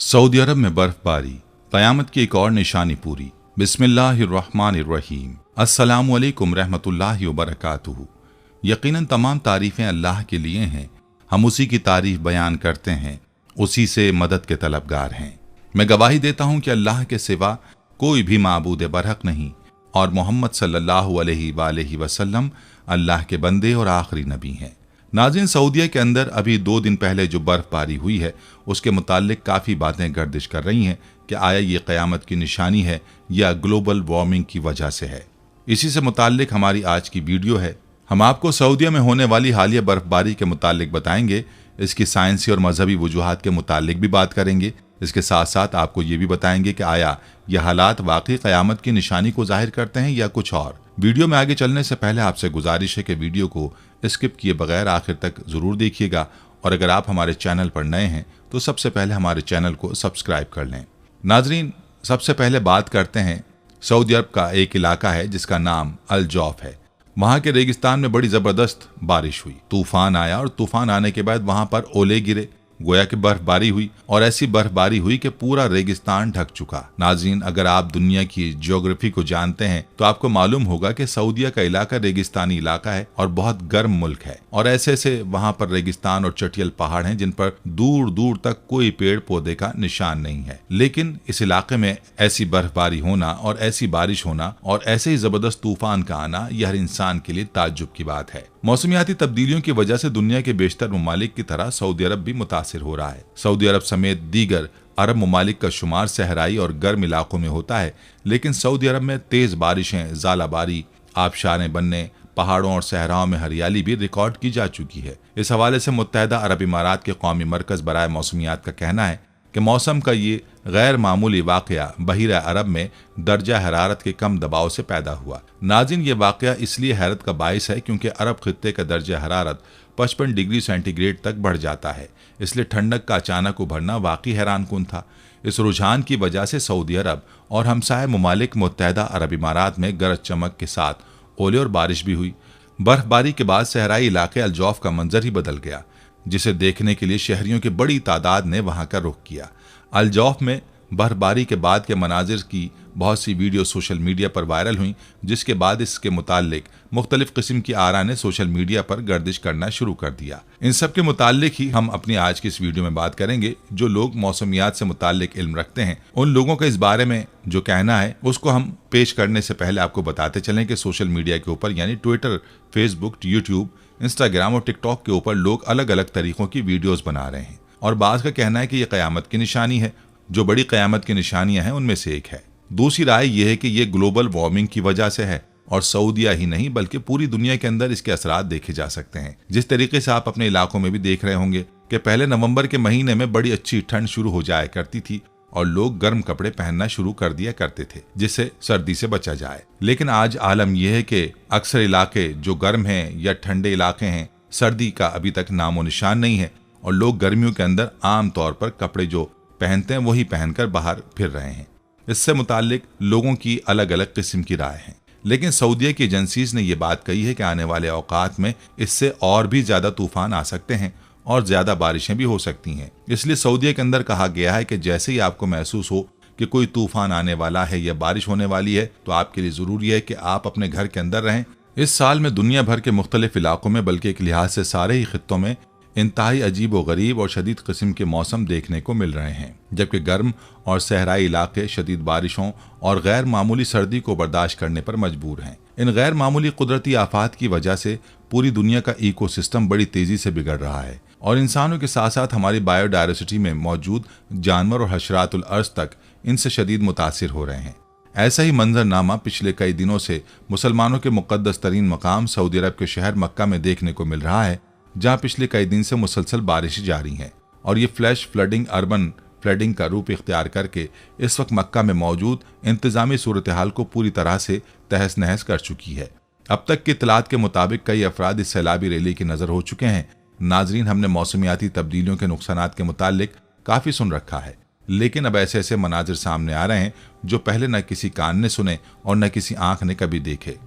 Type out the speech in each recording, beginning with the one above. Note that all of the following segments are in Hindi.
सऊदी अरब में बर्फबारी, क़यामत की एक और निशानी पूरी। बिस्मिल्लाहिर्रहमानिर्रहीम। अस्सलामु अलैकुम रहमतुल्लाहि व बरकातुहू। यकीनन तमाम तारीफ़ें अल्लाह के लिए हैं। हम उसी की तारीफ़ बयान करते हैं, उसी से मदद के तलबगार हैं। मैं गवाही देता हूँ कि अल्लाह के सिवा कोई भी माबूद बरहक नहीं और मोहम्मद सल्लल्लाहु अलैहि वसल्लम अल्लाह के बंदे और आखिरी नबी हैं। नाज़रीन, सऊदीया के अंदर अभी 2 दिन पहले जो बर्फबारी हुई है उसके मुतालिक काफ़ी बातें गर्दिश कर रही हैं कि आया ये क़यामत की निशानी है या ग्लोबल वार्मिंग की वजह से है। इसी से मुतालिक हमारी आज की वीडियो है। हम आपको सऊदीया में होने वाली हालिया बर्फबारी के मुतालिक बताएंगे, इसकी साइंसी और मजहबी वजूहात के मुतालिक भी बात करेंगे। इसके साथ साथ आपको ये भी बताएंगे कि आया यह हालात वाकई क़यामत की निशानी को जाहिर करते हैं या कुछ और। वीडियो में आगे चलने से पहले आपसे गुजारिश है कि वीडियो को स्किप किए बगैर आखिर तक ज़रूर देखिएगा और अगर आप हमारे चैनल पर नए हैं तो सबसे पहले हमारे चैनल को सब्सक्राइब कर लें। नाजरीन, सबसे पहले बात करते हैं सऊदी अरब का एक इलाका है जिसका नाम अल जौफ है। वहाँ के रेगिस्तान में बड़ी ज़बरदस्त बारिश हुई, तूफान आया और तूफान आने के बाद वहाँ पर ओले गिरे, गोया कि बर्फबारी हुई और ऐसी बर्फबारी हुई कि पूरा रेगिस्तान ढक चुका। नाज़रीन, अगर आप दुनिया की ज्योग्राफी को जानते हैं तो आपको मालूम होगा कि सऊदीया का इलाका रेगिस्तानी इलाका है और बहुत गर्म मुल्क है और ऐसे ऐसे वहाँ पर रेगिस्तान और चटियल पहाड़ हैं जिन पर दूर दूर तक कोई पेड़ पौधे का निशान नहीं है। लेकिन इस इलाके में ऐसी बर्फबारी होना और ऐसी बारिश होना और ऐसे ही जबरदस्त तूफान का आना, यह हर इंसान के लिए ताज्जुब की बात है। मौसमियाती तब्दीलियों की वजह से दुनिया के बेशतर ममालिक की तरह सऊदी अरब भी मुतासिर हो रहा है। सऊदी अरब समेत दीगर अरब ममालिक का शुमार सहराई और गर्म इलाकों में होता है, लेकिन सऊदी अरब में तेज बारिशें, ज़ालाबारी, आबशारें बनने, पहाड़ों और सहराओं में हरियाली भी रिकॉर्ड की जा चुकी है। इस हवाले से मुत्तहदा अरब इमारात के कौमी मरकज बराए मौसमियात का कहना है कि मौसम का ये गैर मामूली वाक़या बहीरा अरब में दर्जा हरारत के कम दबाव से पैदा हुआ। नाज़रीन, ये वाक़या इसलिए हैरत का बाइस है क्योंकि अरब खित्ते का दर्जा हरारत 55 डिग्री सेंटीग्रेड तक बढ़ जाता है, इसलिए ठंडक का अचानक उभरना वाकई हैरानकुन था। इस रुझान की वजह से सऊदी अरब और हमसाय ममालिक मुत्तहदा अरब इमारात में गरज चमक के साथ ओले और बारिश भी हुई। बर्फबारी के बाद सहराई इलाके अल जौफ का मंजर ही बदल गया, जिसे देखने के लिए शहरियों की बड़ी तादाद ने वहां का रुख किया। अल जौफ में बर्फबारी के बाद के मनाजिर की बहुत सी वीडियो सोशल मीडिया पर वायरल हुई, जिसके बाद इसके मुतालिक मुख्तलिफ किस्म की आरा ने सोशल मीडिया पर गर्दिश करना शुरू कर दिया। इन सब के मुतालिक ही हम अपनी आज की इस वीडियो में बात करेंगे। जो लोग मौसमियात से मुतालिक इल्म रखते हैं, उन लोगों का इस बारे में जो कहना है उसको हम पेश करने से पहले आपको बताते चलें कि सोशल मीडिया के ऊपर यानी ट्विटर, फेसबुक, यूट्यूब, इंस्टाग्राम और टिकटॉक के ऊपर लोग अलग अलग तरीकों की वीडियोस बना रहे हैं और बाज़ का कहना है कि यह क़यामत की निशानी है। जो बड़ी क़यामत की निशानियां हैं उनमें से एक है। दूसरी राय यह है कि यह ग्लोबल वार्मिंग की वजह से है और सऊदीया ही नहीं बल्कि पूरी दुनिया के अंदर इसके असरात देखे जा सकते हैं। जिस तरीके से आप अपने इलाकों में भी देख रहे होंगे कि पहले नवंबर के महीने में बड़ी अच्छी ठंड शुरू हो जाया करती थी और लोग गर्म कपड़े पहनना शुरू कर दिया करते थे जिससे सर्दी से बचा जाए। लेकिन आज आलम यह है कि अक्सर इलाके जो गर्म हैं या ठंडे इलाके हैं, सर्दी का अभी तक नामो निशान नहीं है और लोग गर्मियों के अंदर आम तौर पर कपड़े जो पहनते हैं वही पहनकर बाहर फिर रहे हैं। इससे मुतालिक लोगों की अलग अलग किस्म की राय है, लेकिन सऊदीया की एजेंसीज ने यह बात कही है कि आने वाले औकात में इससे और भी ज्यादा तूफान आ सकते हैं और ज्यादा बारिशें भी हो सकती हैं। इसलिए सऊदीया के अंदर कहा गया है कि जैसे ही आपको महसूस हो कि कोई तूफान आने वाला है या बारिश होने वाली है तो आपके लिए जरूरी है कि आप अपने घर के अंदर रहें। इस साल में दुनिया भर के मुख्तलिफ इलाकों में बल्कि एक लिहाज से सारे ही खित्तों में इंतहाई अजीब व गरीब और शदीद किस्म के मौसम देखने को मिल रहे हैं, जबकि गर्म और सहराई इलाके शदीद बारिशों और गैर मामूली सर्दी को बर्दाश्त करने पर मजबूर हैं। इन गैर मामूली कुदरती आफात की वजह से पूरी दुनिया का इकोसिस्टम बड़ी तेजी से बिगड़ रहा है और इंसानों के साथ साथ हमारी बायोडायवर्सिटी में मौजूद जानवर और हशरातुल अर्ज तक इनसे शदीद मुतासिर हो रहे हैं। ऐसा ही मंजरनामा पिछले कई दिनों से मुसलमानों के मुकद्दस तरीन मकाम सऊदी अरब के शहर मक्का में देखने को मिल रहा है, जहां पिछले कई दिन से मुसलसल बारिश जारी हैं और ये फ्लैश फ्लडिंग, अर्बन फ्लडिंग का रूप इख्तियार करके इस वक्त मक्का में मौजूद इंतजामी सूरत हाल को पूरी तरह से तहस नहस कर चुकी है। अब तक की इत्तलात के मुताबिक कई अफराद इस सैलाबी रैली की नजर हो चुके हैं। नाजरीन, हमने मौसमियाती तब्दीलियों के नुकसानात के मुतालिक काफी सुन रखा है, लेकिन अब ऐसे ऐसे मनाजिर सामने आ रहे हैं जो पहले न किसी कान ने सुने और न किसी आंख ने कभी देखे।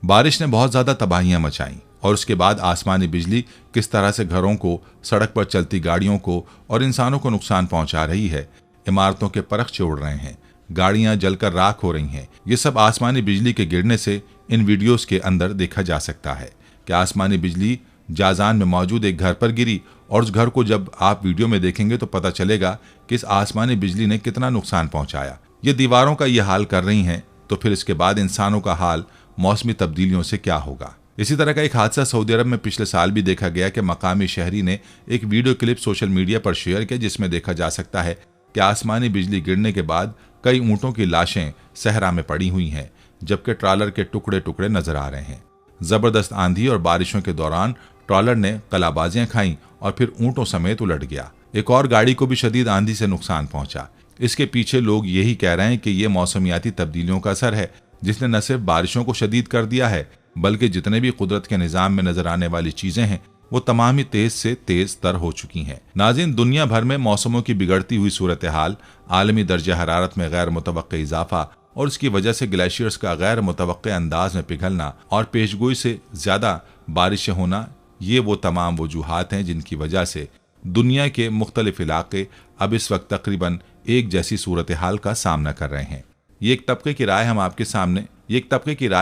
बारिश ने बहुत ज्यादा तबाहियां मचाई और उसके बाद आसमानी बिजली किस तरह से घरों को, सड़क पर चलती गाड़ियों को और इंसानों को नुकसान पहुंचा रही है। इमारतों के परखचे उड़ रहे हैं, गाड़ियां जलकर राख हो रही हैं। ये सब आसमानी बिजली के गिरने से इन वीडियोस के अंदर देखा जा सकता है कि आसमानी बिजली जाजान में मौजूद एक घर पर गिरी, और उस घर को जब आप वीडियो में देखेंगे तो पता चलेगा कि इस आसमानी बिजली ने कितना नुकसान पहुंचाया। ये दीवारों का ये हाल कर रही हैं, तो फिर इसके बाद इंसानों का हाल मौसमी तब्दीलियों से क्या होगा। इसी तरह का एक हादसा सऊदी अरब में पिछले साल भी देखा गया कि मकामी शहरी ने एक वीडियो क्लिप सोशल मीडिया पर शेयर किया, जिसमें देखा जा सकता है कि आसमानी बिजली गिरने के बाद कई ऊंटों की लाशें सहरा में पड़ी हुई हैं, जबकि ट्रॉलर के टुकड़े टुकड़े नजर आ रहे हैं। जबरदस्त आंधी और बारिशों के दौरान ट्रॉलर ने कलाबाजियां खाईं और फिर ऊंटों समेत उलट गया। एक और गाड़ी को भी शदीद आंधी से नुकसान पहुंचा। इसके पीछे लोग यही कह रहे हैं कि ये मौसमियाती तब्दीलियों का असर है, जिसने न सिर्फ बारिशों को शदीद कर दिया है, बल्कि जितने भी कुदरत के निजाम में नजर आने वाली चीजें हैं वो तमाम ही तेज से तेज तर हो चुकी हैं। नाज़रीन, दुनिया भर में मौसमों की बिगड़ती हुई सूरत हाल, आलमी दर्जा हरारत में गैर मुतवक्के इजाफा और उसकी वजह से ग्लेशियर्स का गैर मुतवक्के अंदाज में पिघलना और पेशगोई से ज्यादा बारिशें होना, ये वो तमाम वजूहात हैं जिनकी वजह से दुनिया के मुख्तलिफ इलाके अब इस वक्त तकरीबन एक जैसी सूरत हाल का सामना कर रहे हैं। ये एक तबके की राय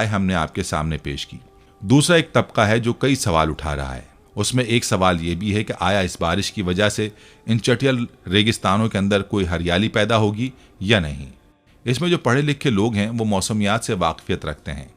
हमने आपके सामने पेश की। दूसरा एक तबका है जो कई सवाल उठा रहा है। उसमें एक सवाल ये भी है कि आया इस बारिश की वजह से इन चटियल रेगिस्तानों के अंदर कोई हरियाली पैदा होगी या नहीं। इसमें जो पढ़े लिखे लोग हैं वो मौसमियात से वाकफियत रखते हैं।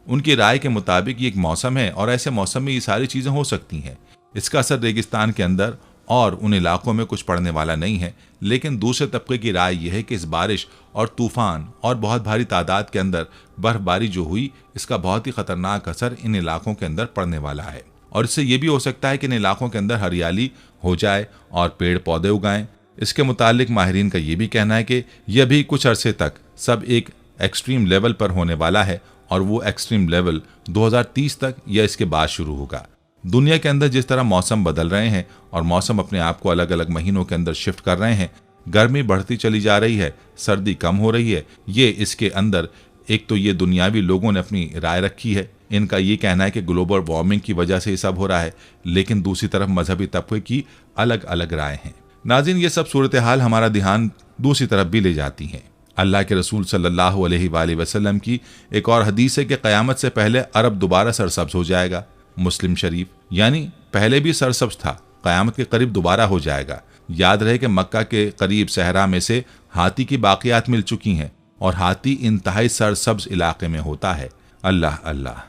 उनकी राय के मुताबिक ये एक मौसम है और ऐसे मौसम में ये सारी चीज़ें हो सकती हैं। इसका असर रेगिस्तान के अंदर और उन इलाकों में कुछ पड़ने वाला नहीं है। लेकिन दूसरे तबके की राय यह है कि इस बारिश और तूफान और बहुत भारी तादाद के अंदर बर्फबारी जो हुई, इसका बहुत ही खतरनाक असर इन इलाकों के अंदर पड़ने वाला है और इससे ये भी हो सकता है कि इन इलाकों के अंदर हरियाली हो जाए और पेड़ पौधे उगाएं। इसके मुतालिक माहिरीन का ये भी कहना है कि यह भी कुछ अरसे तक सब एक एक्सट्रीम लेवल पर होने वाला है और वो एक्सट्रीम लेवल 2030 तक या इसके बाद शुरू होगा। दुनिया के अंदर जिस तरह मौसम बदल रहे हैं और मौसम अपने आप को अलग अलग महीनों के अंदर शिफ्ट कर रहे हैं, गर्मी बढ़ती चली जा रही है, सर्दी कम हो रही है, ये इसके अंदर एक तो ये दुनियावी लोगों ने अपनी राय रखी है। इनका ये कहना है कि ग्लोबल वार्मिंग की वजह से ये सब हो रहा है, लेकिन दूसरी तरफ मजहबी तबके की अलग अलग राय हैं। नाज़रीन, ये सब सूरत हाल हमारा ध्यान दूसरी तरफ भी ले जाती हैं। अल्लाह के रसूल सल्लल्लाहु अलैहि वसल्लम की एक और हदीस है कि क़यामत से पहले अरब दोबारा सरसब्ज हो जाएगा। मुस्लिम शरीफ, यानी पहले भी सरसब्ज था, क़यामत के करीब दोबारा हो जाएगा। याद रहे कि मक्का के करीब सहरा में से हाथी की बाक़ियात मिल चुकी हैं और हाथी इंतहाई सरसब्ज इलाके में होता है। अल्लाह अल्लाह,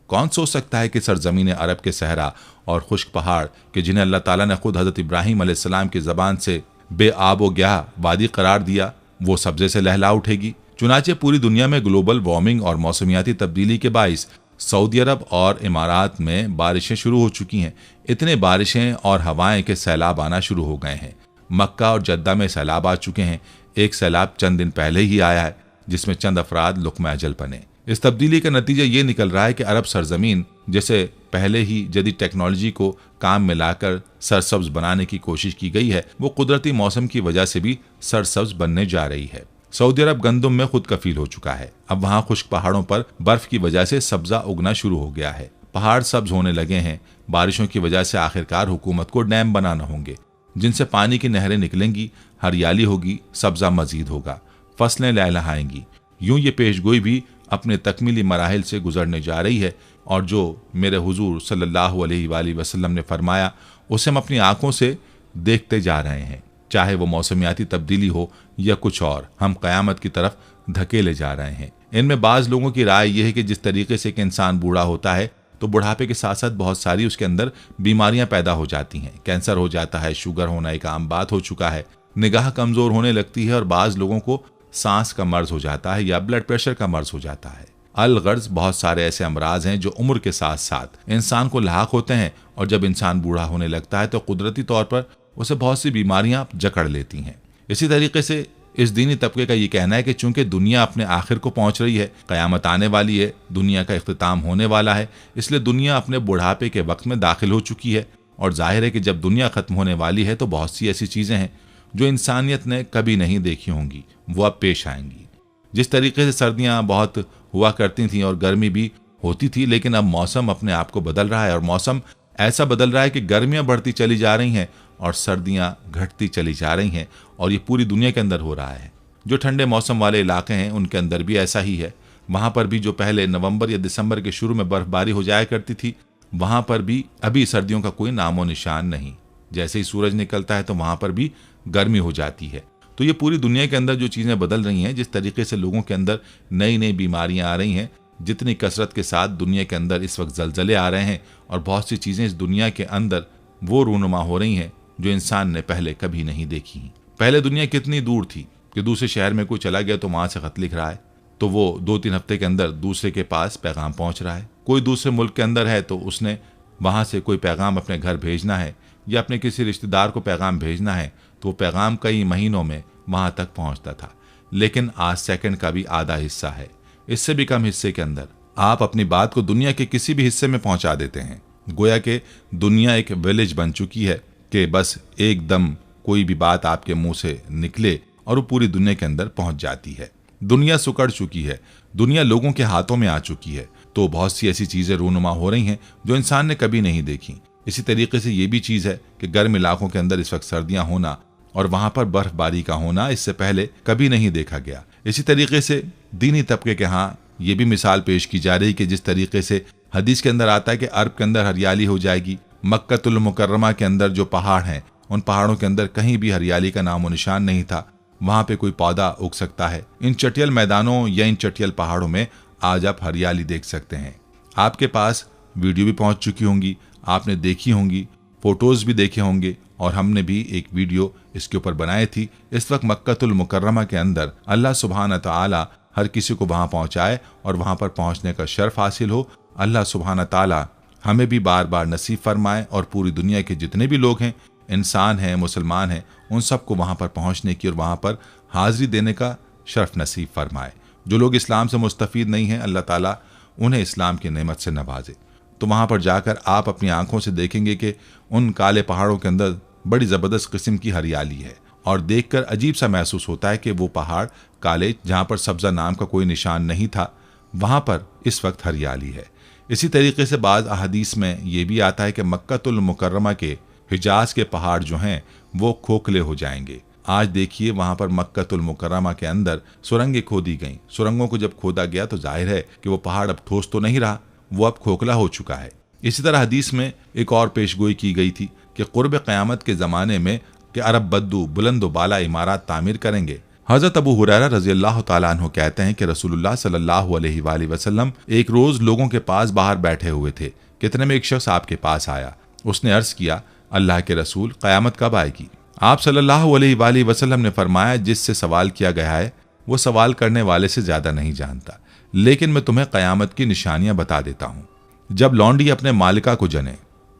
कौन सोच सकता है कि सरजमीन अरब के सहरा और खुश्क पहाड़ के जिन्हें अल्लाह ताला ने खुद हज़रत इब्राहीम अलैहिस्सलाम की ज़बान से बेआब व ग्याह वादी करार दिया, वो सब्जे से लहला उठेगी। चुनाचे पूरी दुनिया में ग्लोबल वार्मिंग और मौसमियाती तब्दीली के बाइस सऊदी अरब और इमारात में बारिशें शुरू हो चुकी हैं। इतने बारिशें और हवाएं के सैलाब आना शुरू हो गए हैं। मक्का और जद्दा में सैलाब आ चुके हैं। एक सैलाब चंद दिन पहले ही आया है जिसमें चंद अफराद लुक़्मा अजल बने। इस तब्दीली का नतीजा ये निकल रहा है कि अरब सरजमीन जैसे पहले ही जदीद टेक्नोलॉजी को काम में लाकर सरसब्ज बनाने की कोशिश की गई है, वो कुदरती मौसम की वजह से भी सरसब्ज बनने जा रही है। सऊदी अरब गंदुम में खुद कफील हो चुका है। अब वहाँ खुश्क पहाड़ों पर बर्फ की वजह से सब्जा उगना शुरू हो गया है। पहाड़ सब्ज होने लगे हैं। बारिशों की वजह से आखिरकार हुकूमत को डैम बनाना होंगे जिनसे पानी की नहरें निकलेंगी, हरियाली होगी, सब्जा मजीद होगा, फसलें लहलहाएंगी। यूं ये पेशगोई भी अपने तकमीली मराहिल से गुजरने जा रही है और जो मेरे हुजूर सल्लल्लाहु अलैहि वसल्लम ने फरमाया उसे हम अपनी आंखों से देखते जा रहे हैं। चाहे वो मौसमियाती तब्दीली हो या कुछ और, हम क़यामत की तरफ धकेले जा रहे हैं। इनमें बाज़ लोगों की राय यह है कि जिस तरीके से एक इंसान बूढ़ा होता है तो बुढ़ापे के साथ साथ बहुत सारी उसके अंदर बीमारियां पैदा हो जाती हैं। कैंसर हो जाता है, शुगर होना एक आम बात हो चुका है, निगाह कमज़ोर होने लगती है और बाज़ लोगों को सांस का मर्ज हो जाता है या ब्लड प्रेशर का मर्ज हो जाता है। अलगर्ज बहुत सारे ऐसे अमराज हैं जो उम्र के साथ साथ इंसान को लाक होते हैं और जब इंसान बूढ़ा होने लगता है तो कुदरती तौर पर उसे बहुत सी बीमारियां जकड़ लेती हैं। इसी तरीके से इस दीनी तबके का ये कहना है कि चूंकि दुनिया अपने आखिर को पहुंच रही है, क़यामत आने वाली है, दुनिया का इख्तिताम होने वाला है, इसलिए दुनिया अपने बुढ़ापे के वक्त में दाखिल हो चुकी है और जाहिर है कि जब दुनिया ख़त्म होने वाली है तो बहुत सी ऐसी चीज़ें हैं जो इंसानियत ने कभी नहीं देखी होंगी, वो अब पेश आएंगी। जिस तरीके से सर्दियाँ बहुत हुआ करती थीं और गर्मी भी होती थी, लेकिन अब मौसम अपने आप को बदल रहा है और मौसम ऐसा बदल रहा है कि गर्मियाँ बढ़ती चली जा रही हैं और सर्दियां घटती चली जा रही हैं और ये पूरी दुनिया के अंदर हो रहा है। जो ठंडे मौसम वाले इलाके हैं उनके अंदर भी ऐसा ही है। वहाँ पर भी जो पहले नवंबर या दिसंबर के शुरू में बर्फबारी हो जाया करती थी, वहाँ पर भी अभी सर्दियों का कोई नामो निशान नहीं। जैसे ही सूरज निकलता है तो वहाँ पर भी गर्मी हो जाती है। तो ये पूरी दुनिया के अंदर जो चीज़ें बदल रही हैं, जिस तरीके से लोगों के अंदर नई नई बीमारियां आ रही हैं, जितनी कसरत के साथ दुनिया के अंदर इस वक्त जलजले आ रहे हैं और बहुत सी चीज़ें इस दुनिया के अंदर वो रूनुमा हो रही हैं जो इंसान ने पहले कभी नहीं देखी। पहले दुनिया कितनी दूर थी कि दूसरे शहर में कोई चला गया तो वहाँ से खत लिख रहा है तो वो 2-3 हफ्ते के अंदर दूसरे के पास पैगाम पहुँच रहा है। कोई दूसरे मुल्क के अंदर है तो उसने वहाँ से कोई पैगाम अपने घर भेजना है या अपने किसी रिश्तेदार को पैगाम भेजना है तो वो पैगाम कई महीनों में वहाँ तक पहुँचता था। लेकिन आज सेकंड का भी आधा हिस्सा है, इससे भी कम हिस्से के अंदर आप अपनी बात को दुनिया के किसी भी हिस्से में पहुँचा देते हैं। गोया कि दुनिया एक विलेज बन चुकी है कि बस एकदम कोई भी बात आपके मुंह से निकले और वो पूरी दुनिया के अंदर पहुँच जाती है। दुनिया सुकड़ चुकी है, दुनिया लोगों के हाथों में आ चुकी है। तो बहुत सी ऐसी चीज़ें रूनुमा हो रही हैं जो इंसान ने कभी नहीं देखी। इसी तरीके से ये भी चीज़ है कि गर्म इलाकों के अंदर इस वक्त सर्दियां होना और वहां पर बर्फबारी का होना इससे पहले कभी नहीं देखा गया। इसी तरीके से दीनी तबके के यहाँ ये भी मिसाल पेश की जा रही कि जिस तरीके से हदीस के अंदर आता है कि अरब के अंदर हरियाली हो जाएगी, मक्कतुल मुकर्रमा के अंदर जो पहाड़ हैं उन पहाड़ों के अंदर कहीं भी हरियाली का नामो निशान नहीं था, वहां पे कोई पौधा उग सकता है। इन चटियल मैदानों या इन चटियल पहाड़ों में आज आप हरियाली देख सकते हैं। आपके पास वीडियो भी पहुंच चुकी होंगी, आपने देखी होंगी, फोटोज भी देखे होंगे और हमने भी एक वीडियो इसके ऊपर बनाई थी। इस वक्त मक्कतुल मुकर्रमा के अंदर अल्लाह सुब्हान ताला हर किसी को वहां पहुंचाए और वहां पर पहुंचने का शर्फ हासिल हो। अल्लाह सुब्हान ताला हमें भी बार बार नसीब फरमाए और पूरी दुनिया के जितने भी लोग हैं, इंसान हैं, मुसलमान हैं, उन सबको वहां पर पहुंचने की और वहां पर हाजिरी देने का शर्फ नसीब फरमाए। जो लोग इस्लाम से मुस्तफीद नहीं हैं, अल्लाह ताला उन्हें इस्लाम की नेमत से नवाजे। तो वहाँ पर जाकर आप अपनी आंखों से देखेंगे कि उन काले पहाड़ों के अंदर बड़ी ज़बरदस्त किस्म की हरियाली है और देखकर अजीब सा महसूस होता है कि वो पहाड़ काले, जहाँ पर सब्ज़ा नाम का कोई निशान नहीं था, वहाँ पर इस वक्त हरियाली है। इसी तरीके से बाज़ अहादीस में ये भी आता है कि मक्कतुल मुकर्रमा के हिजाज के पहाड़ जो हैं वो खोखले हो जाएंगे। आज देखिए वहाँ पर मक्कतुल मुकर्रमा के अंदर सुरंगें खोदी गईं। सुरंगों को जब खोदा गया तो जाहिर है कि वो पहाड़ अब ठोस तो नहीं रहा, वो अब खोखला हो चुका है। इसी तरह हदीस में एक और पेशगोई की गई थी कि कुर्ब क़यामत के ज़माने में कि अरब बद्दू बुलंद बाला इमारत तामीर करेंगे। हज़रत अबू हुरैरा रज़ियल्लाहु ताला अन्हु कहते हैं कि रसूलुल्लाह सल्लल्लाहु अलैहि वसल्लम एक रोज़ लोगों के पास बाहर बैठे हुए थे। कितने में एक शख्स आपके पास आया। उसने अर्ज़ किया, अल्लाह के रसूल, क़यामत कब आएगी? आप सल्लल्लाहु अलैहि वसल्लम ने फरमाया, जिससे सवाल किया गया है वो सवाल करने वाले से ज़्यादा नहीं जानता, लेकिन मैं तुम्हें क़यामत की निशानियां बता देता हूँ। जब लौंडी अपने मालिका को जने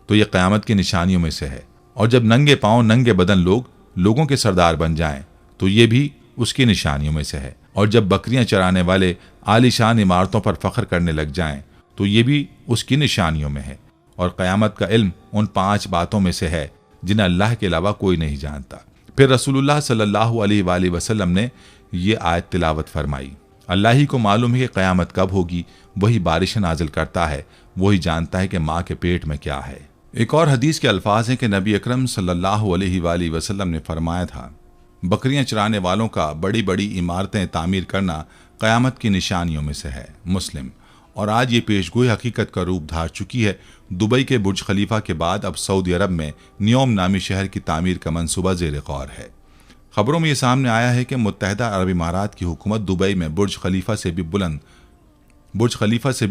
तो ये क़यामत की निशानियों में से है, और जब नंगे पाँव नंगे बदन लोग लोगों के सरदार बन जाएं तो ये भी उसकी निशानियों में से है, और जब बकरियां चराने वाले आलीशान इमारतों पर फ़ख्र करने लग जाएं तो ये भी उसकी निशानियों में है। और क़यामत का इल्म उन 5 बातों में से है जिन्हें अल्लाह के अलावा कोई नहीं जानता। फिर रसूलुल्लाह सल्लल्लाहु अलैहि वसल्लम ने ये आयत तिलावत फरमाई, अल्लाह ही को मालूम है कि क़यामत कब होगी, वही बारिश नाजिल करता है, वही जानता है कि माँ के पेट में क्या है। एक और हदीस के अल्फाज हैं कि नबी अकरम सल्लल्लाहु अलैहि वसल्लम ने फरमाया था, बकरियां चराने वालों का बड़ी बड़ी इमारतें तामीर करना क़यामत की निशानियों में से है। मुस्लिम। और आज ये पेशगोई हकीकत का रूप धार चुकी है। दुबई के बुर्ज खलीफा के बाद अब सऊदी अरब में नियोम नामी शहर की तामीर का मंसूबा ज़ेर गौर है। खबरों में ये सामने आया है कि मुत्तहिदा अरब इमारात की हुकूमत दुबई में बुर्ज खलीफा से भी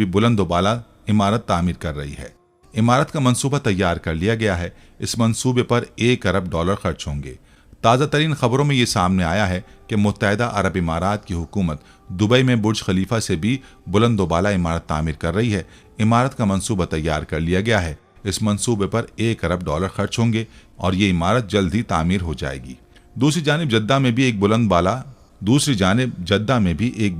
बुलंद व बाला इमारत तामीर कर रही है। इमारत का मंसूबा तैयार कर लिया गया है। इस मंसूबे पर $1 अरब खर्च होंगे। ताज़ा तरीन खबरों में ये सामने आया है कि मुत्तहिदा अरब इमारात की हुकूमत दुबई में बुर्ज खलीफा से भी बुलंद व बाला इमारत तामीर कर रही है। इमारत का मंसूबा तैयार कर लिया गया है। इस मंसूबे पर $1 अरब खर्च होंगे और ये इमारत जल्द ही तामीर हो जाएगी। दूसरी जानिब जद्दा में भी एक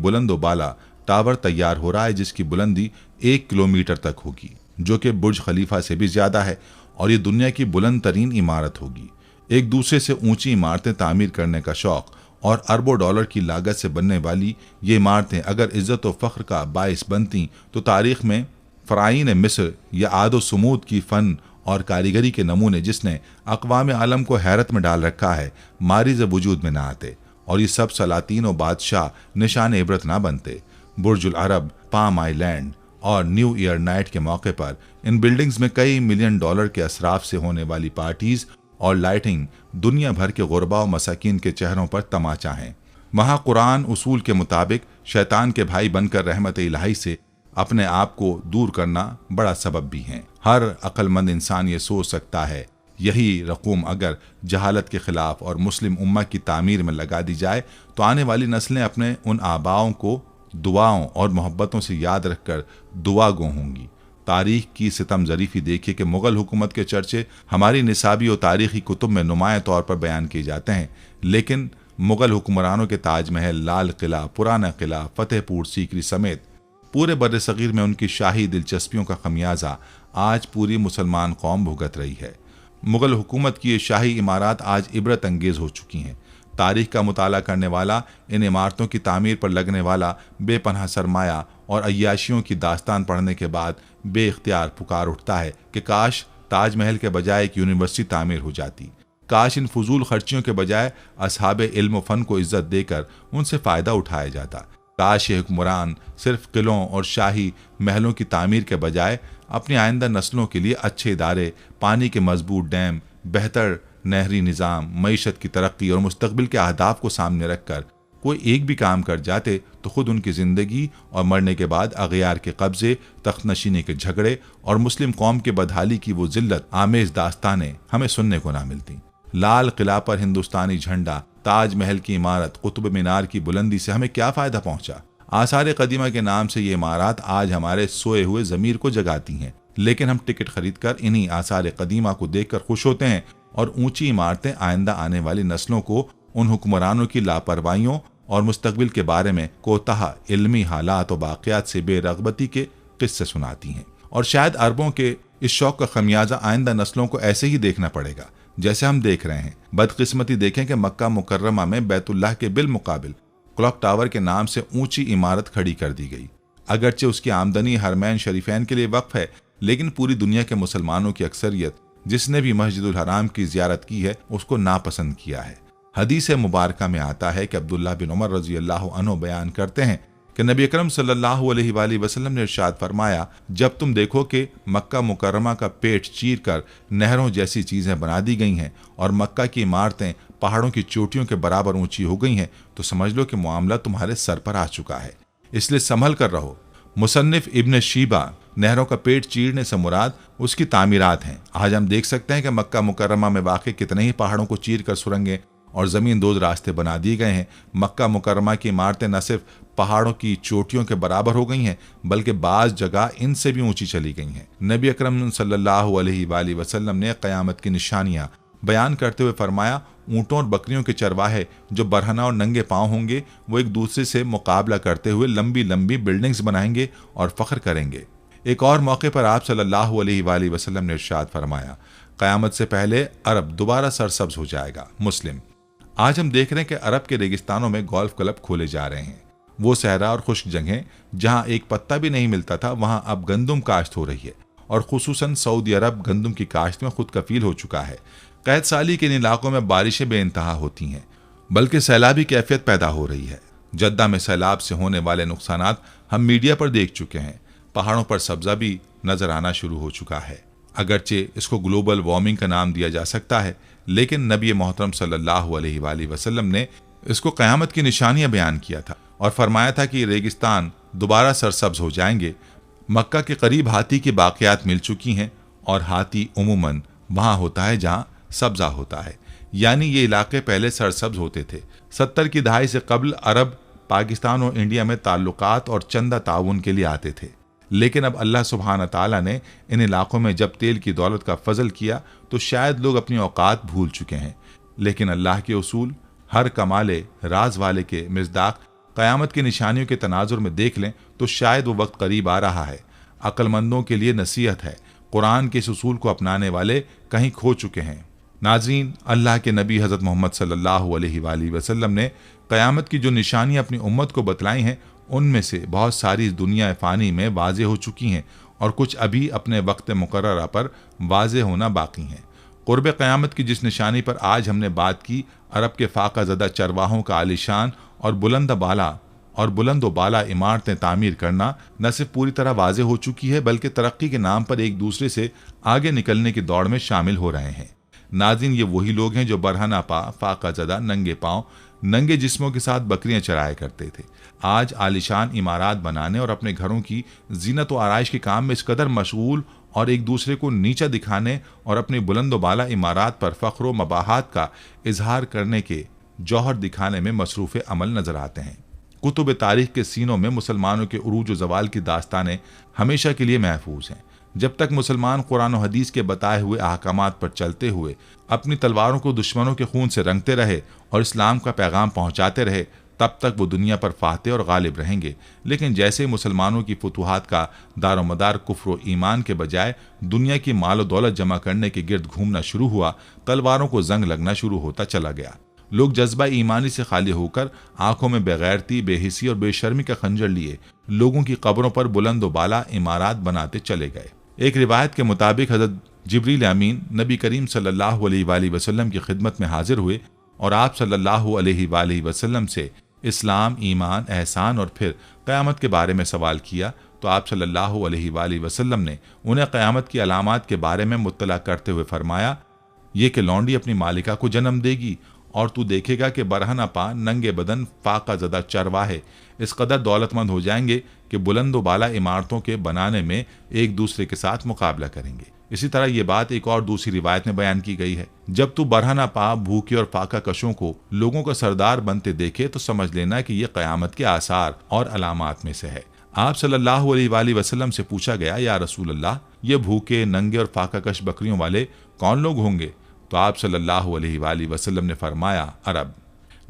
बुलंद व बाला टावर तैयार हो रहा है, जिसकी बुलंदी 1 किलोमीटर तक होगी, जो कि बुर्ज खलीफा से भी ज्यादा है, और ये दुनिया की बुलंद तरीन इमारत होगी। एक दूसरे से ऊंची इमारतें तामीर करने का शौक और अरबों डॉलर की लागत से बनने वाली ये इमारतें अगर इज्जत व फ़ख्र का बाइस बनती तो तारीख़ में फ़राईन मिस्र या आदो सुमूद की फ़न और कारीगरी के नमूने जिसने अक़वाम आलम को हैरत में डाल रखा है, मारिज़ वजूद में ना आते और ये सब सलातीन और बादशाह निशान इबरत ना बनते। बुर्जुल अरब, पाम आइलैंड और न्यू ईयर नाइट के मौके पर इन बिल्डिंग्स में कई मिलियन डॉलर के असराफ से होने वाली पार्टीज और लाइटिंग दुनिया भर के गुरबा और मसाकीन के चेहरों पर तमाचा है। वहाँ कुरान उसूल के मुताबिक शैतान के भाई बनकर रहमत इलाही से अपने आप को दूर करना बड़ा सबब भी है। हर अक्लमंद इंसान ये सोच सकता है यही रकूम अगर जहालत के खिलाफ और मुस्लिम उम्मा की तामीर में लगा दी जाए तो आने वाली नस्लें अपने उन आबाओं को दुआओं और मोहब्बतों से याद रखकर दुआ गो होंगी। तारीख की सितम ज़रीफ़ी देखिए कि मुग़ल हुकूमत के चर्चे हमारी निसाबी और तारीख़ी कुतुब में नुमाया तौर पर बयान किए जाते हैं, लेकिन मुग़ल हुक्मरानों के ताजमहल, लाल किला, पुराना किला, फतेहपुर सीकरी समेत पूरे बर सग़ीर में उनकी शाही दिलचस्पियों का खमियाजा आज पूरी मुसलमान कौम भुगत रही है। मुग़ल हुकूमत की ये शाही इमारत आज इबरत अंगेज़ हो चुकी हैं। तारीख का मुताला करने वाला इन इमारतों की तामीर पर लगने वाला बेपनाह सरमाया और अय्याशियों की दास्तान पढ़ने के बाद बेइख्तियार पुकार उठता है कि काश ताजमहल के बजाय एक यूनिवर्सिटी तामीर हो जाती, काश इन फजूल खर्चियों के बजाय असहाबे इल्म व फ़न को इज्जत देकर उनसे फ़ायदा उठाया जाता, काश ये हुक्मरान सिर्फ किलों और शाही महलों की तामीर के बजाय अपनी आइंदा नस्लों के लिए अच्छे इदारे, पानी के मजबूत डैम, बेहतर नहरी निज़ाम, मईशत की तरक्की और मुस्तकबिल के अहदाफ को सामने रखकर कोई एक भी काम कर जाते तो खुद उनकी ज़िंदगी और मरने के बाद अगयार के कब्ज़े, तख्त नशीनी के झगड़े और मुस्लिम कौम के बदहाली की वो जिल्लत आमेज़ दास्तानें हमें सुनने को ना मिलती। लाल किला पर हिंदुस्तानी झंडा, ताजमहल की इमारत, कुतुब मीनार की बुलंदी से हमें क्या फ़ायदा पहुँचा? आसार कदीमा के नाम से ये इमारत आज हमारे सोए हुए ज़मीर को जगाती हैं, लेकिन हम टिकट खरीद कर इन्हीं आसार कदीमा को देख कर खुश होते हैं और ऊंची इमारतें आइंदा आने वाली नस्लों को उन हुक्मरानों की लापरवाहियों और मुस्तकबिल के बारे में कोताह इल्मी हालात और वाक़यात से बेरग़बती के किस्से सुनाती हैं। और शायद अरबों के इस शौक़ का खमियाजा आइंदा नस्लों को ऐसे ही देखना पड़ेगा जैसे हम देख रहे हैं। बदकिस्मती देखें कि मक्का मुकर्रमा में बैतुल्लाह के बिलमुकाबिल क्लॉक टावर के नाम से ऊंची इमारत खड़ी कर दी गई। अगरचे उसकी आमदनी हरमैन शरीफैन के लिए वक्फ है, लेकिन पूरी दुनिया के मुसलमानों की अक्सरियत जिसने भी मस्जिदुल हराम की ज़ियारत की है उसको नापसंद किया है। हदीस मुबारका में आता है कि अब्दुल्लाह बिन उमर रज़ी अल्लाह अन्हु बयान करते हैं कि नबी अकरम सल्लल्लाहु अलैहि वसल्लम ने इरशाद फरमाया, जब तुम देखो कि मक्का मुकर्रमा का पेट चीर कर नहरों जैसी चीज़ें बना दी गई हैं और मक्का की इमारतें पहाड़ों की चोटियों के बराबर ऊंची हो गई हैं, तो समझ लो कि मामला तुम्हारे सर पर आ चुका है, इसलिए संभल कर रहो। मुसन्निफ इब्न शीबा नहरों का पेट चीरने से मुराद उसकी तामीरात हैं। आज हम देख सकते हैं कि मक्का मुकर्रमा में वाक़ई कितने ही पहाड़ों को चीर कर सुरंगें और ज़मीन दोज़ रास्ते बना दिए गए हैं। मक्का मुकर्रमा की इमारतें न सिर्फ पहाड़ों की चोटियों के बराबर हो गई हैं, बल्कि बाज़ जगह इनसे भी ऊंची चली गई हैं। नबी अकरम सल्लल्लाहु अलैहि वसल्लम ने क़यामत की निशानियाँ बयान करते हुए फरमाया, ऊँटों और बकरियों के चरवाहे जो बरहना और नंगे पाँव होंगे वो एक दूसरे से मुकाबला करते हुए लंबी लंबी बिल्डिंग्स बनाएंगे और फ़ख्र करेंगे। एक और मौके पर आप सल्लल्लाहु अलैहि वसल्लम ने इरशाद फरमाया, क़यामत से पहले अरब दोबारा सरसब्ज हो जाएगा। मुस्लिम। आज हम देख रहे हैं कि अरब के रेगिस्तानों में गोल्फ क्लब खोले जा रहे हैं। वो सहरा और खुश्क जगहें जहां एक पत्ता भी नहीं मिलता था, वहां अब गंदुम काश्त हो रही है और खुसूसन सऊदी अरब गंदुम की काश्त में खुद कफील हो चुका है। कैद साली के इन इलाकों में बारिशें बेइंतहा होती हैं, बल्कि सैलाबी कैफियत पैदा हो रही है। जद्दा में सैलाब से होने वाले नुकसानात हम मीडिया पर देख चुके हैं। पहाड़ों पर सब्जा भी नजर आना शुरू हो चुका है। अगरचे इसको ग्लोबल वार्मिंग का नाम दिया जा सकता है, लेकिन नबी मोहतरम सल्लल्लाहु अलैहि वसल्लम ने इसको क़यामत की निशानियां बयान किया था और फरमाया था कि रेगिस्तान दोबारा सरसब्ज हो जाएंगे। मक्का के करीब हाथी की बाक़ियात मिल चुकी हैं और हाथी उमूमन वहाँ होता है जहाँ सब्जा होता है, यानी ये इलाके पहले सरसब्ज होते थे। 70 की दहाई से कबल अरब पाकिस्तान और इंडिया में ताल्लुकात और चंदा ताउन के लिए आते थे, लेकिन अब अल्लाह सुब्हान ताला ने इन इलाकों में जब तेल की दौलत का फजल किया तो शायद लोग अपनी औकात भूल चुके हैं। लेकिन अल्लाह के उसूल हर कमाले राज वाले के मिज़दाक क़यामत की निशानियों के तनाजुर में देख लें तो शायद वो वक्त करीब आ रहा है। अक्लमंदों के लिए नसीहत है, कुरान के इस उसूल को अपनाने वाले कहीं खो चुके हैं। नाज़रीन, अल्लाह के नबी हज़रत मोहम्मद सल्लल्लाहु अलैहि वसल्लम ने क़यामत की जो निशानियाँ अपनी उम्मत को बतलाई हैं, उनमें से बहुत सारी इस दुनिया फ़ानी में वाज़े हो चुकी हैं और कुछ अभी अपने वक्त मुकर्ररा पर वाज़े होना बाकी हैं। क़ुर्ब क़यामत की जिस निशानी पर आज हमने बात की, अरब के फाका ज़दा चरवाहों का आलिशान और बुलंद बाला इमारतें तामीर करना न सिर्फ पूरी तरह वाज़े हो चुकी है, बल्कि तरक्की के नाम पर एक दूसरे से आगे निकलने की दौड़ में शामिल हो रहे हैं। नाज़रीन, ये वही लोग हैं जो बरहना पा, फाका ज़दा, नंगे पाँव, नंगे जिस्मों के साथ बकरियां चराया करते थे, आज आलिशान इमारात बनाने और अपने घरों की जीनत व आराइश के काम में इस कदर मशगूल और एक दूसरे को नीचा दिखाने और अपनी बुलंद बाला इमारात पर फ़ख्र व मबाहात का इजहार करने के जौहर दिखाने में मसरूफ़ अमल नजर आते हैं। कुतुब तारीख के सीनों में मुसलमानों के उरूज व ज़वाल की दास्तानें हमेशा के लिए महफूज हैं। जब तक मुसलमान कुरान और हदीस के बताए हुए अहकामात पर चलते हुए अपनी तलवारों को दुश्मनों के खून से रंगते रहे और इस्लाम का पैगाम पहुंचाते रहे, तब तक वो दुनिया पर फाते और गालिब रहेंगे। लेकिन जैसे मुसलमानों की फतूहात का दारोमदार कुफ्र व ईमान के बजाय दुनिया की माल व दौलत जमा करने के गिर्द घूमना शुरू हुआ, तलवारों को जंग लगना शुरू होता चला गया। लोग जज्बा ईमानी से खाली होकर आंखों में बेगैरती, बेहिसी और बेशर्मी का खंजर लिए लोगों की कब्रों पर बुलंद बाला इमारात बनाते चले गए। एक रिवायत के मुताबिक हज़रत जिब्रील अमीन नबी करीम सल्लल्लाहु अलैहि वसल्लम की खिदमत में हाजिर हुए और आप सल्लल्लाहु अलैहि वसल्लम से इस्लाम, ईमान, एहसान और फिर क़यामत के बारे में सवाल किया, तो आप सल्लल्लाहु अलैहि वसल्लम ने उन्हें क़यामत की अलामात के बारे में मुत्तला करते हुए फरमाया, ये कि लौंडी अपनी मालिका को जन्म देगी और तू देखेगा कि बरहना पा, नंगे बदन, फाका ज़दा चरवाहे इस कदर दौलतमंद हो जाएंगे कि बुलंद बाला इमारतों के बनाने में एक दूसरे के साथ मुकाबला करेंगे। इसी तरह ये बात एक और दूसरी रिवायत में बयान की गई है, जब तू बरहना पा, भूखे और फाका कशों को लोगों का सरदार बनते देखे तो समझ लेना कि यह क़यामत के आसार और अलामात में से है। आप सल्लल्लाहु अलैहि वसल्लम से पूछा गया, या रसूल अल्लाह, ये भूखे, नंगे और फाका कश बकरियों वाले कौन लोग होंगे? तो आप सल्लल्लाहु अलैहि वसल्लम ने फरमाया, अरब।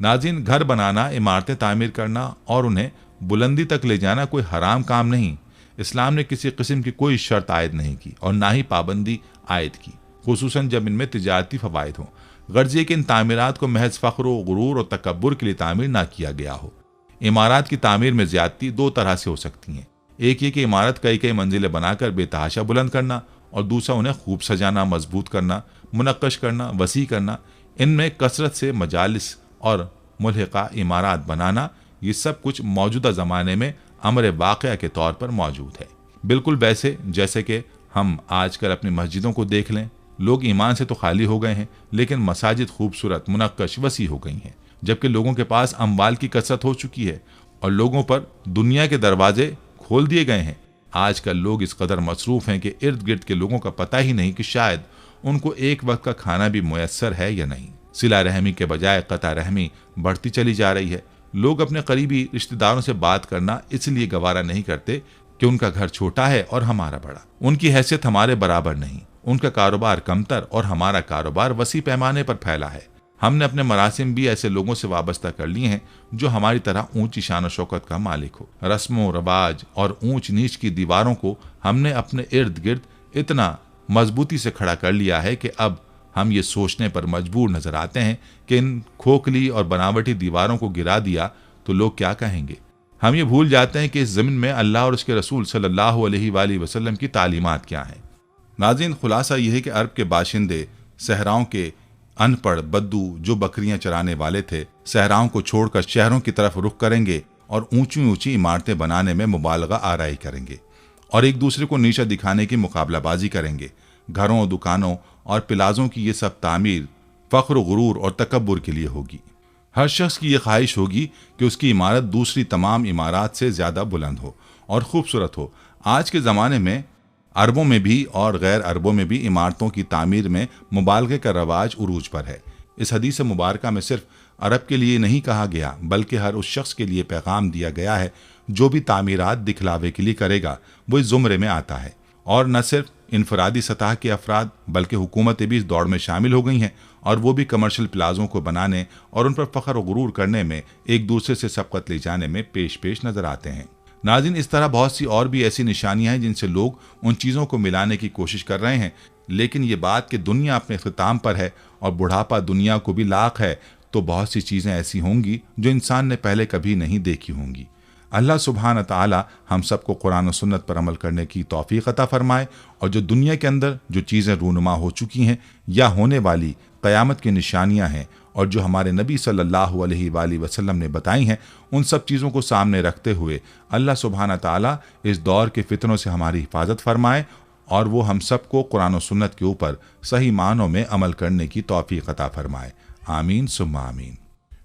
नाज़रीन, घर बनाना, इमारतें तामीर करना और उन्हें बुलंदी तक ले जाना कोई हराम काम नहीं। इस्लाम ने किसी किस्म की कोई शर्त आयद नहीं की और ना ही पाबंदी आयद की, खुसूसन जब इनमें तिजारती फ़वाइद हों। गर्ज ये कि इन तामीरात को महज फ़ख्र व गुरूर और तकब्बुर के लिए तामीर ना किया गया हो। इमारात की तामीर में ज़्यादती दो तरह से हो सकती हैं। एक ये कि इमारत कई कई मंजिलें बनाकर बेतहाशा बुलंद करना, और दूसरा उन्हें खूब सजाना, मजबूत करना, मुनक्कश करना, वसी करना। इनमें कसरत से मजालिस और मुल्हिका इमारात बनाना, ये सब कुछ मौजूदा ज़माने में अमर वाक़या के तौर पर मौजूद है। बिल्कुल वैसे जैसे कि हम आजकल अपनी मस्जिदों को देख लें। लोग ईमान से तो खाली हो गए हैं, लेकिन मसाजिद खूबसूरत, मुनक्कश, वसी हो गई हैं, जबकि लोगों के पास अम्वाल की कसरत हो चुकी है और लोगों पर दुनिया के दरवाजे खोल दिए गए हैं। आजकल लोग इस कदर मसरूफ़ हैं कि इर्द गिर्द के लोगों का पता ही नहीं कि शायद उनको एक वक्त का खाना भी मुयस्सर है या नहीं। सिला रहमी के बजाय क़ता रहमी बढ़ती चली जा रही है। लोग अपने करीबी रिश्तेदारों से बात करना इसलिए गवारा नहीं करते कि उनका घर छोटा है और हमारा बड़ा, उनकी हैसियत हमारे बराबर नहीं, उनका कारोबार कमतर और हमारा कारोबार वसी पैमाने पर फैला है। हमने अपने मरासिम भी ऐसे लोगों से वाबस्ता कर लिए हैं जो हमारी तरह ऊंची शान और शौकत का मालिक हो। रस्मों, रवाज और ऊंच नीच की दीवारों को हमने अपने इर्द गिर्द इतना मजबूती से खड़ा कर लिया है कि अब हम ये सोचने पर मजबूर नजर आते हैं कि इन खोखली और बनावटी दीवारों को गिरा दिया तो लोग क्या कहेंगे। हम ये भूल जाते हैं कि इस ज़मीन में अल्लाह और उसके रसूल सल्लल्लाहु अलैहि वसल्लम की तालीमात क्या हैं। नाज़रीन, खुलासा यह है कि अरब के बाशिंदे सहराओं के अनपढ़ बद्दू जो बकरियां चराने वाले थे, सहराओं को छोड़कर शहरों की तरफ रुख करेंगे और ऊंची ऊंची इमारतें बनाने में मुबालगा आराई करेंगे और एक दूसरे को नीचा दिखाने की मुकाबलाबाजी करेंगे। घरों, दुकानों और प्लाजों की ये सब तामीर फ़ख्र, गुरूर और तकब्बुर के लिए होगी। हर शख्स की ये ख्वाहिश होगी कि उसकी इमारत दूसरी तमाम इमारात से ज़्यादा बुलंद हो और ख़ूबसूरत हो। आज के ज़माने में अरबों में भी और गैर अरबों में भी इमारतों की तामीर में मुबालगे का रवाज उरूज पर है। इस हदीस मुबारका में सिर्फ अरब के लिए नहीं कहा गया, बल्कि हर उस शख्स के लिए पैगाम दिया गया है जो भी तामीरात दिखलावे के लिए करेगा, वो इस ज़ुमरे में आता है। और न सिर्फ इनफरादी सतह के अफराद बल्कि हुकूमतें भी इस दौड़ में शामिल हो गई हैं और वो भी कमर्शियल प्लाजों को बनाने और उन पर फ़ख्र और गुरूर करने में, एक दूसरे से सबकत ले जाने में पेश पेश नजर आते हैं। नाज़रीन, इस तरह बहुत सी और भी ऐसी निशानियां हैं जिनसे लोग उन चीज़ों को मिलाने की कोशिश कर रहे हैं। लेकिन ये बात कि दुनिया अपने ख़िताम पर है और बुढ़ापा दुनिया को भी लाख है, तो बहुत सी चीज़ें ऐसी होंगी जो इंसान ने पहले कभी नहीं देखी होंगी। अल्लाह सुब्हान ताला हम सबको कुरान और सुन्नत पर अमल करने की तौफीक अता फरमाए और जो दुनिया के अंदर जो चीज़ें रूनुमा हो चुकी हैं या होने वाली क़यामत की निशानियां हैं और जो हमारे नबी सल्लल्लाहु अलैहि वसल्लम ने बताई हैं, उन सब चीज़ों को सामने रखते हुए अल्लाह सुब्हान ताला इस दौर के फितनों से हमारी हिफाजत फरमाए और वो हम सबको कुरान और सुन्नत के ऊपर सही मानों में अमल करने की तौफीक अता फरमाए। आमीन सुम्मा आमीन।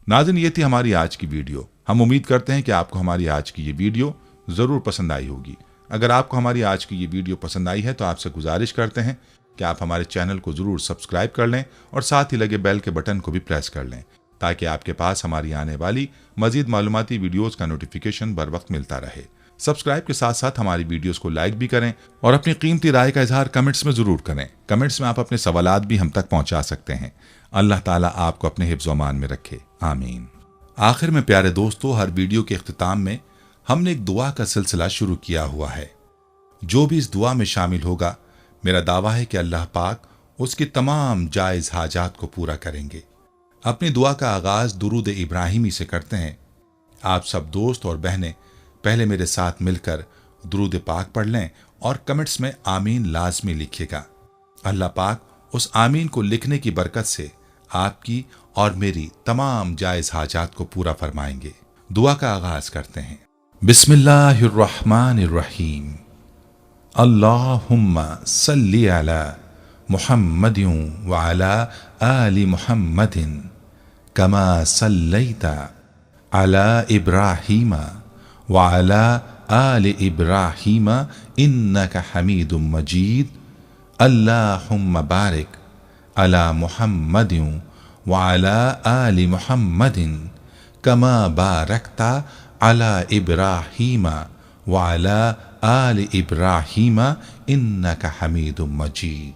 नाज़रीन, ये थी हमारी आज की वीडियो। हम उम्मीद करते हैं कि आपको हमारी आज की ये वीडियो ज़रूर पसंद आई होगी। अगर आपको हमारी आज की ये वीडियो पसंद आई है तो आपसे गुजारिश करते हैं कि आप हमारे चैनल को ज़रूर सब्सक्राइब कर लें और साथ ही लगे बेल के बटन को भी प्रेस कर लें ताकि आपके पास हमारी आने वाली मज़ीद मालूमाती वीडियोज़ का नोटिफिकेशन बर वक्त मिलता रहे। सब्सक्राइब के साथ साथ हमारी वीडियोज़ को लाइक भी करें और अपनी कीमती राय का इजहार कमेंट्स में ज़रूर करें। कमेंट्स में आप अपने सवालात भी हम तक पहुँचा सकते हैं। अल्लाह ताला आपको अपने हिफ्ज़ व अमान में रखे। आमीन। आखिर में प्यारे दोस्तों, हर वीडियो के इख्तिताम में हमने एक दुआ का सिलसिला शुरू किया हुआ है। जो भी इस दुआ में शामिल होगा, मेरा दावा है कि अल्लाह पाक उसकी तमाम जायज़ हाजात को पूरा करेंगे। अपनी दुआ का आगाज़ दुरूद इब्राहिमी से करते हैं। आप सब दोस्त और बहनें पहले मेरे साथ मिलकर दुरूद पाक पढ़ लें और कमेंट्स में आमीन लाजमी लिखिएगा। अल्लाह पाक उस आमीन को लिखने की बरकत से आपकी और मेरी तमाम जायज़ हाजात को पूरा फरमाएंगे। दुआ का आगाज़ करते हैं। बिस्मिल्लाहिर्रहमानिर्रहीम। अल्लाहुम्मा सल्ली अला मुहम्मदिन व अला आलि मुहम्मदिन कमा सल्लैता अला इब्राहीम व अला आलि इब्राहीम इन्नका हमीदुम मजीद। अल्लाहुम्मा बारिक अला मुहम्मदिन व अला आलि मुहम्मदिन कमा बारकता अला इब्राहीम व अला आलि इब्राहीम इन्नका हमीदुम मजीद।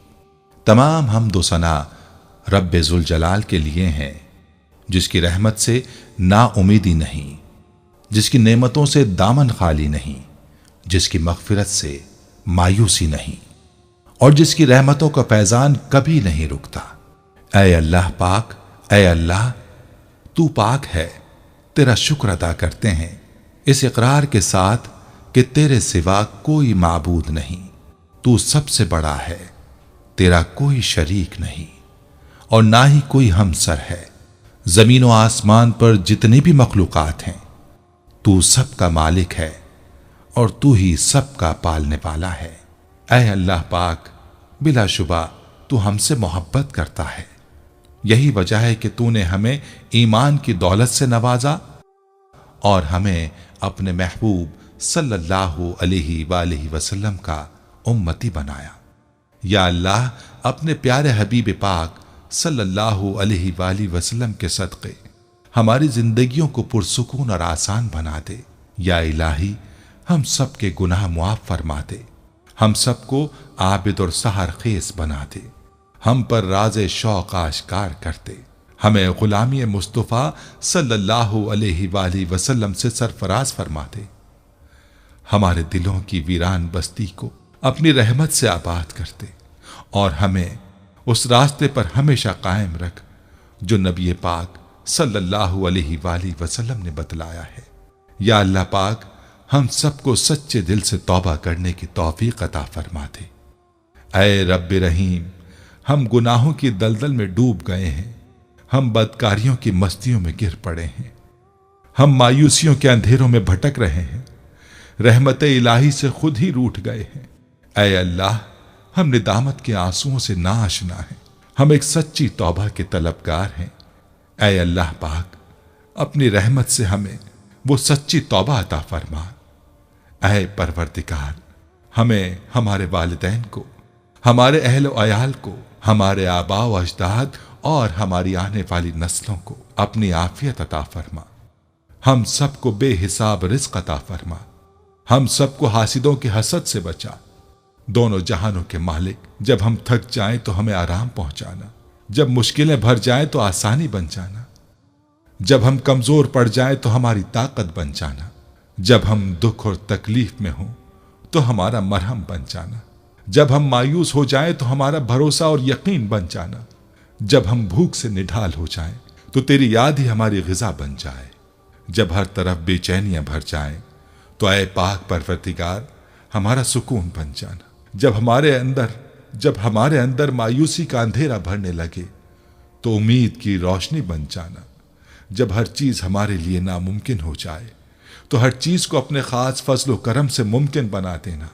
तमाम हम्द व सना रब्बे ज़ुल जलाल के लिए हैं, जिसकी रहमत से नाउमीदी नहीं, जिसकी नेमतों से दामन खाली नहीं, जिसकी मग़फ़िरत से मायूसी नहीं और जिसकी रहमतों का फैज़ान कभी नहीं रुकता। ऐ अल्लाह पाक, ऐ अल्लाह तू पाक है, तेरा शुक्र अदा करते हैं इस इकरार के साथ कि तेरे सिवा कोई माबूद नहीं, तू सबसे बड़ा है, तेरा कोई शरीक नहीं और ना ही कोई हमसर है। ज़मीन व आसमान पर जितनी भी मखलूक़ात हैं, तू सबका मालिक है और तू ही सबका पालने वाला है। ऐ अल्लाह पाक, बिलाशुबा तू हमसे मोहब्बत करता है। यही वजह है कि तूने हमें ईमान की दौलत से नवाजा और हमें अपने महबूब सल्लल्लाहु अलैहि वसल्लम का उम्मती बनाया। या अल्लाह, अपने प्यारे हबीब पाक सल्लल्लाहु अलैहि वसल्लम के सदक़े हमारी जिंदगियों को पुरसुकून और आसान बना दे। या इलाही, हम सब के गुनाह मुआफ़ फरमा दे, हम सबको आबिद और सहर खेस बना दे, हम पर राज़े शौक़ आश्कार कर दे, हमें गुलामी मुस्तफ़ा सल्लल्लाहु अलैहि वसल्लम से सरफराज फरमा दे, हमारे दिलों की वीरान बस्ती को अपनी रहमत से आबाद कर दे और हमें उस रास्ते पर हमेशा कायम रख जो नबी पाक सल्लल्लाहु अलैहि वसल्लम ने बतलाया है। या अल्लाह पाक, हम सबको सच्चे दिल से तौबा करने की तौफीक अता फरमा दे। ऐ रब्बे रहीम, हम गुनाहों की दलदल में डूब गए हैं, हम बदकारियों की मस्तियों में गिर पड़े हैं, हम मायूसियों के अंधेरों में भटक रहे हैं, रहमत इलाही से खुद ही रूठ गए हैं। ऐ अल्लाह, हम निदामत के आंसुओं से ना आशना हैं, हम एक सच्ची तौबा के तलबगार हैं। ऐ अल्लाह पाक, अपनी रहमत से हमें वो सच्ची तौबा अता फरमा। ऐ परवरदिगार, हमें, हमारे वालिदैन को, हमारे अहल व अयाल को, हमारे आबा व अजदाद और हमारी आने वाली नस्लों को अपनी आफियत अता फरमा। हम सबको बेहिसाब रिज़्क़ अता फरमा, हम सबको हासिदों के हसद से बचा। दोनों जहानों के मालिक, जब हम थक जाएं तो हमें आराम पहुंचाना, जब मुश्किलें भर जाएं तो आसानी बन जाना, जब हम कमजोर पड़ जाएं तो हमारी ताकत बन जाना, जब हम दुख और तकलीफ में हों तो हमारा मरहम बन जाना, जब हम मायूस हो जाएं तो हमारा भरोसा और यकीन बन जाना, जब हम भूख से निढाल हो जाएं, तो तेरी याद ही हमारी ग़िज़ा बन जाए। जब हर तरफ बेचैनियां भर जाएं, तो ऐ पाक परवरदिगार हमारा सुकून बन जाना। जब हमारे अंदर मायूसी का अंधेरा भरने लगे तो उम्मीद की रोशनी बन जाना। जब हर चीज हमारे लिए नामुमकिन हो जाए तो हर चीज को अपने खास फजलो करम से मुमकिन बना देना।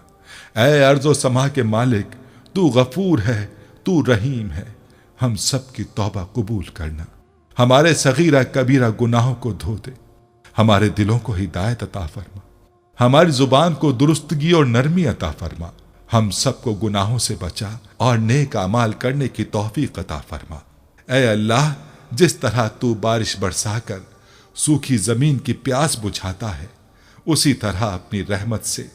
ऐ अर्ज़ो समा के मालिक, तू गफूर है, तू रहीम है, हम सब की तौबा कबूल करना। हमारे सगीरा कबीरा गुनाहों को धो दे, हमारे दिलों को हिदायत अता फरमा, हमारी जुबान को दुरुस्तगी और नरमी अता फरमा। हम सबको गुनाहों से बचा और नेक अमाल करने की तौफीक अता फरमा। ऐ अल्लाह, जिस तरह तू बारिश बरसाकर सूखी जमीन की प्यास बुझाता है, उसी तरह अपनी रहमत से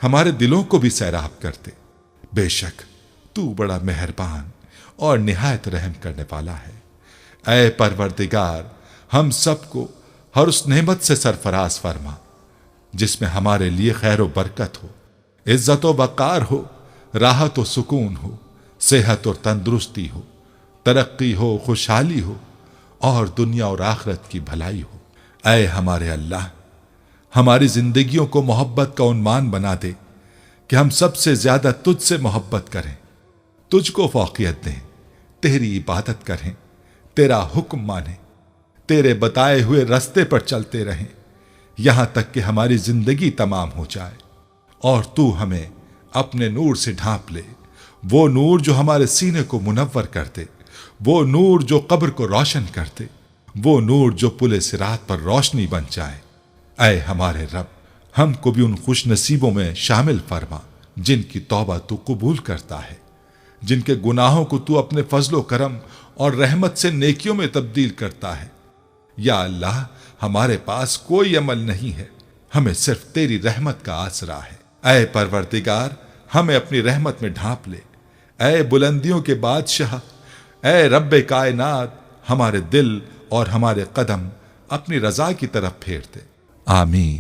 हमारे दिलों को भी सैराब कर दे। बेशक तू बड़ा मेहरबान और निहायत रहम करने वाला है। ऐ परवरदिगार, हम सबको हर उस नेमत से सरफराज फरमा जिसमें हमारे लिए खैर व बरकत हो, इज्जत व वक़ार हो, राहत व सुकून हो, सेहत और तंदुरुस्ती हो, तरक्की हो, खुशहाली हो और दुनिया और आखिरत की भलाई हो। ऐ हमारे अल्लाह, हमारी जिंदगियों को मोहब्बत का उन्मान बना दे कि हम सबसे ज्यादा तुझसे मोहब्बत करें, तुझको फौकियत दें, तेरी इबादत करें, तेरा हुक्म माने, तेरे बताए हुए रास्ते पर चलते रहें यहां तक कि हमारी जिंदगी तमाम हो जाए और तू हमें अपने नूर से ढांप ले। वो नूर जो हमारे सीने को मुनव्वर कर दे, वो नूर जो कब्र को रोशन कर दे, वो नूर जो पुले सिरात पर रोशनी बन जाए। ऐ हमारे रब, हमको भी उन खुश नसीबों में शामिल फरमा जिनकी तौबा तू कबूल करता है, जिनके गुनाहों को तू अपने फजलो करम और रहमत से नेकियों में तब्दील करता है। या अल्लाह, हमारे पास कोई अमल नहीं है, हमें सिर्फ तेरी रहमत का आसरा है। ऐ परवरदिगार, हमें अपनी रहमत में ढांप ले। ऐ बुलंदियों के बादशाह, ऐ रब्बे कायनात, हमारे दिल और हमारे कदम अपनी रजा की तरफ फेर दे। आमीन।